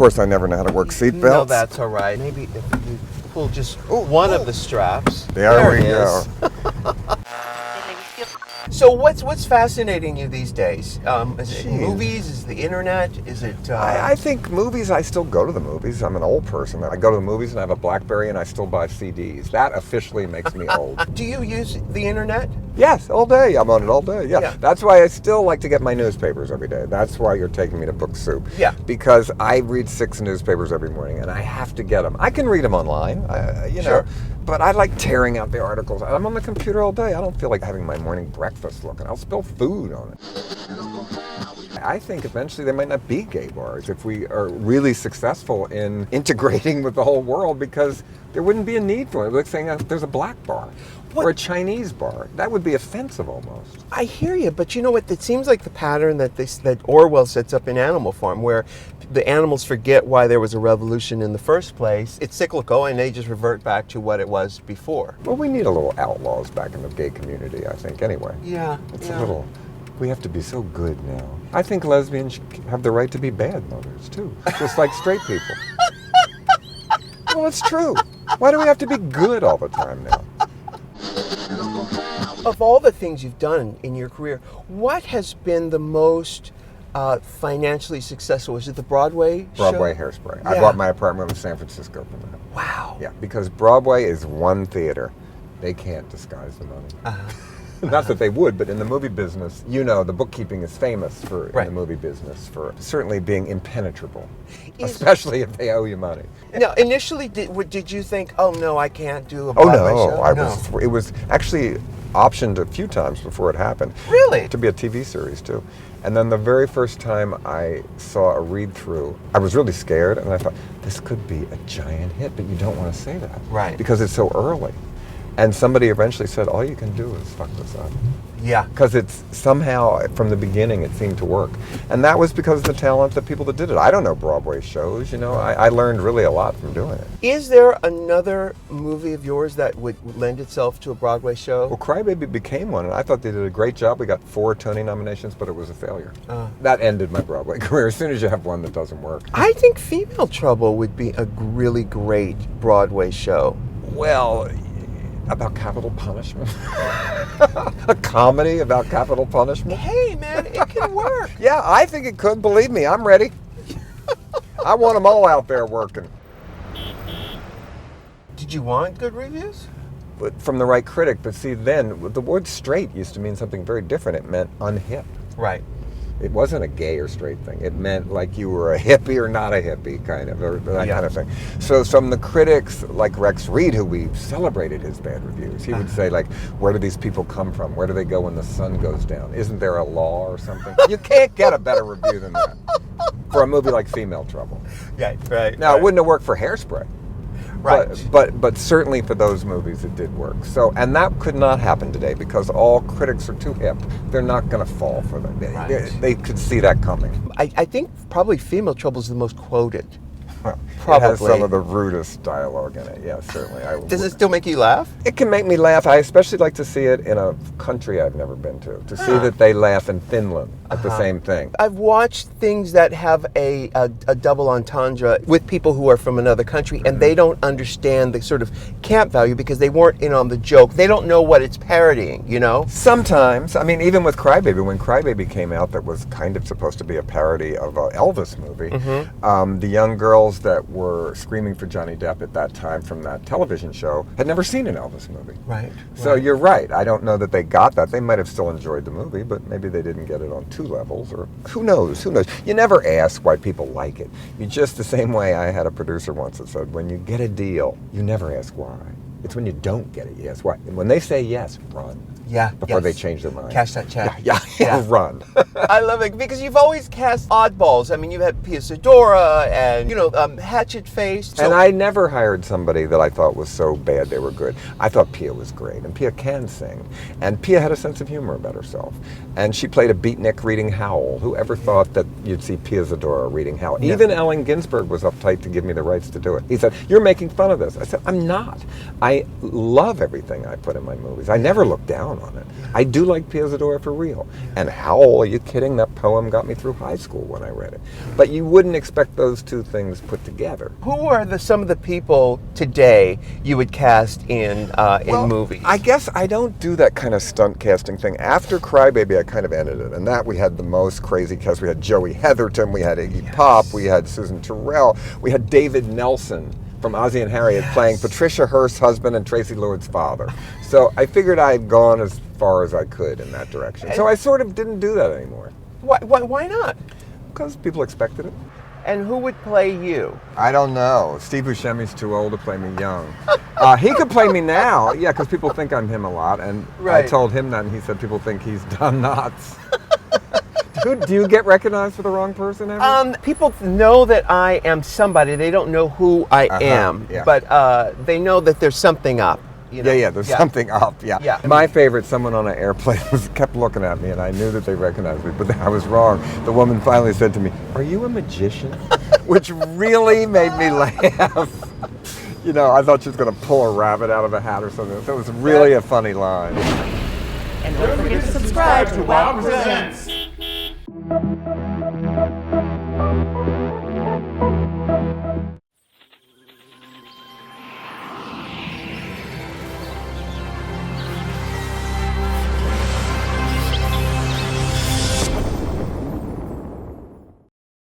course, I never know how to work seatbelts. No, that's all right. Maybe if you pull just one of the straps. There we go. So what's fascinating you these days? Is it movies? Is it the internet? Is it... I think movies, I still go to the movies. I'm an old person. I go to the movies and I have a BlackBerry and I still buy CDs. That officially makes me old. Do you use the internet? Yes, all day. I'm on it all day. Yeah. That's why I still like to get my newspapers every day. That's why you're taking me to Book Soup. Yeah. Because I read 6 newspapers every morning and I have to get them. I can read them online, Sure. but I like tearing out the articles. I'm on the computer all day. I don't feel like having my morning breakfast looking. I'll spill food on it. I think eventually there might not be gay bars if we are really successful in integrating with the whole world, because there wouldn't be a need for it. Like saying there's a black bar. Or a Chinese bar. That would be offensive almost. I hear you, but you know what? It seems like the pattern that Orwell sets up in Animal Farm, where the animals forget why there was a revolution in the first place. It's cyclical, and they just revert back to what it was before. Well, we need a little outlaws back in the gay community, I think, anyway. Yeah. It's a little... We have to be so good now. I think lesbians have the right to be bad mothers, too. Just like straight people. Well, it's true. Why do we have to be good all the time now? Of all the things you've done in your career, what has been the most financially successful? Is it the Broadway show? Broadway Hairspray. Yeah. I bought my apartment in San Francisco from that. Wow. Yeah, because Broadway is one theater. They can't disguise the money. Not that they would, but in the movie business, the bookkeeping is famous in the movie business for certainly being impenetrable, especially if they owe you money. Now, initially, did you think, oh no, I can't do a Broadway show? It was actually optioned a few times before it happened. Really? To be a TV series too. And then the very first time I saw a read-through, I was really scared, and I thought, this could be a giant hit, but you don't want to say that. Right. Because it's so early. And somebody eventually said, all you can do is fuck this up. Yeah. Because it's somehow, from the beginning, it seemed to work. And that was because of the talent of the people that did it. I don't know Broadway shows, I learned really a lot from doing it. Is there another movie of yours that would lend itself to a Broadway show? Well, Crybaby became one, and I thought they did a great job. We got 4 Tony nominations, but it was a failure. That ended my Broadway career. As soon as you have one that doesn't work. I think Female Trouble would be a really great Broadway show. Well... About capital punishment? A comedy about capital punishment? Hey, man, it can work. Yeah, I think it could. Believe me, I'm ready. I want them all out there working. Did you want good reviews? But from the right critic. But see, then, the word straight used to mean something very different. It meant unhip. Right. It wasn't a gay or straight thing. It meant like you were a hippie or not a hippie, kind of, or that kind of thing. So from the critics, like Rex Reed, who we celebrated his bad reviews, he would say, like, where do these people come from? Where do they go when the sun goes down? Isn't there a law or something? You can't get a better review than that for a movie like Female Trouble. Yeah, right. Now, it wouldn't have worked for Hairspray. Right. But certainly for those movies it did work. So, and that could not happen today because all critics are too hip. They're not going to fall for them. They could see that coming. I think probably Female Trouble is the most quoted. Probably. It has some of the rudest dialogue in it, yes, certainly. Does it still make you laugh? It can make me laugh. I especially like to see it in a country I've never been to see that they laugh in Finland at the same thing. I've watched things that have a double entendre with people who are from another country, and they don't understand the sort of camp value because they weren't in on the joke. They don't know what it's parodying, Sometimes. I mean, even with Crybaby, when Crybaby came out, that was kind of supposed to be a parody of an Elvis movie. The young girls that were screaming for Johnny Depp at that time from that television show had never seen an Elvis movie. Right. So you're right. I don't know that they got that. They might have still enjoyed the movie, but maybe they didn't get it on 2 levels, or who knows? You never ask why people like it. You just the same way I had a producer once that said, when you get a deal, you never ask why. It's when you don't get it, you ask why. And when they say yes, run. Yeah. Before they change their mind. Cash that check. Yeah. Run. I love it because you've always cast oddballs. I mean, you've had Pia Sedora and, Hatchet Face. And I never hired somebody that I thought was so bad they were good. I thought Pia was great, and Pia can sing. And Pia had a sense of humor about herself. And she played a beatnik reading Howl. Who ever thought that you'd see Pia Sedora reading Howl? Yeah. Even Allen Ginsberg was uptight to give me the rights to do it. He said, you're making fun of this. I said, I'm not. I love everything I put in my movies. I never look down on it. I do like Pia Zadora for real. And Howl, are you kidding? That poem got me through high school when I read it. But you wouldn't expect those two things put together. Who are some of the people today you would cast in movies? I guess I don't do that kind of stunt casting thing. After Crybaby, I kind of ended it. And that we had the most crazy cast. We had Joey Heatherton, we had Iggy Pop, we had Susan Terrell, we had David Nelson from Ozzie and Harriet playing Patricia Hearst's husband and Tracy Lord's father. So I figured I had gone as far as I could in that direction. So I sort of didn't do that anymore. Why not? Because people expected it. And who would play you? I don't know. Steve Buscemi's too old to play me young. He could play me now, yeah, because people think I'm him a lot. And I told him that, and he said people think he's Don Knotts. Do you get recognized for the wrong person ever? People know that I am somebody. They don't know who I am, but they know that there's something up. You know? There's something up, yeah. My favorite, someone on an airplane kept looking at me, and I knew that they recognized me, but I was wrong. The woman finally said to me, "Are you a magician?" Which really made me laugh. You know, I thought she was going to pull a rabbit out of a hat or something. So it was really a funny line. And don't forget to subscribe to WOWPresents.